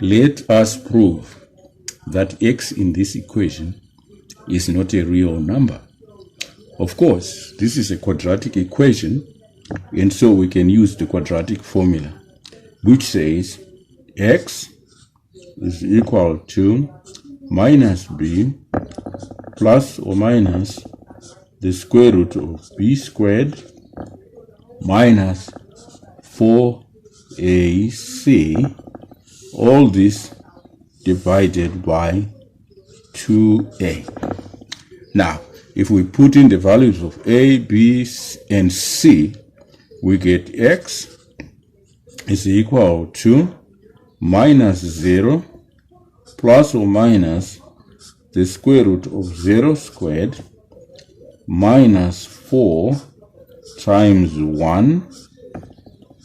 Let us prove that x in this equation is not a real number. Of course, this is a quadratic equation, and so we can use the quadratic formula, which says x is equal to minus b plus or minus the square root of b squared minus 4ac, all this divided by 2a. Now, if we put in the values of a, b, and c, we get x is equal to minus 0 plus or minus the square root of 0 squared minus 4 times 1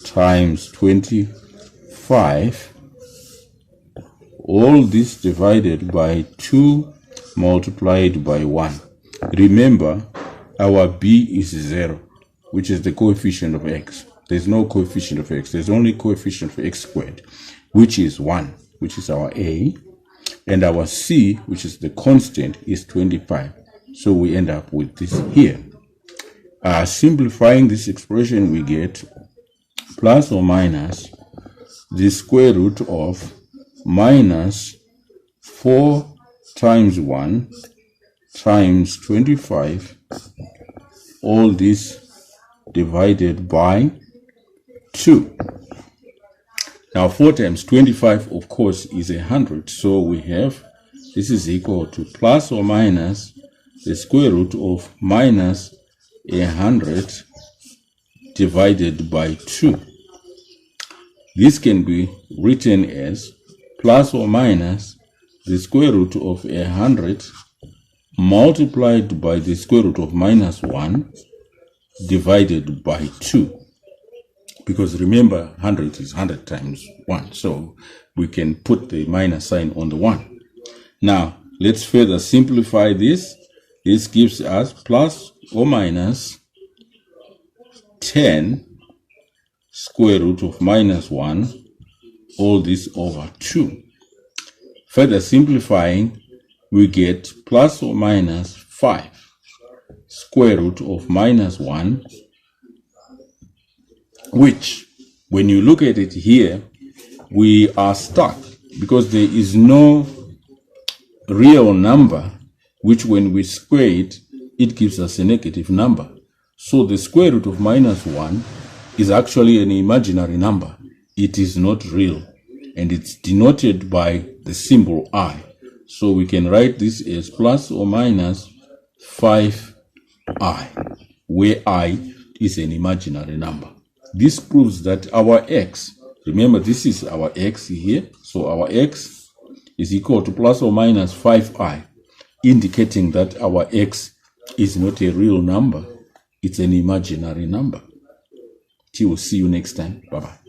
times 25, all this divided by 2 multiplied by 1. Remember, our b is 0, which is the coefficient of x. There's no coefficient of x. There's only coefficient of x squared, which is 1, which is our a. And our c, which is the constant, is 25. So we end up with this here. Simplifying this expression, we get plus or minus the square root of minus 4 times 1 times 25, all this divided by 2. Now 4 times 25, of course, is 100. So we have this is equal to plus or minus the square root of minus 100 divided by 2. This can be written as plus or minus the square root of 100 multiplied by the square root of minus 1 divided by 2. Because remember, 100 is 100 times 1. So we can put the minus sign on the 1. Now, let's further simplify this. This gives us plus or minus 10 square root of minus 1, all this over 2. Further simplifying, we get plus or minus 5 square root of minus 1, which, when you look at it here, we are stuck because there is no real number, which when we square it, it gives us a negative number. So the square root of minus 1 is actually an imaginary number. It is not real, and it's denoted by the symbol I. So we can write this as plus or minus 5i, where I is an imaginary number. This proves that our x, remember this is our x here, so our x is equal to plus or minus 5i, indicating that our x is not a real number, it's an imaginary number. Till we'll see you next time. Bye-bye.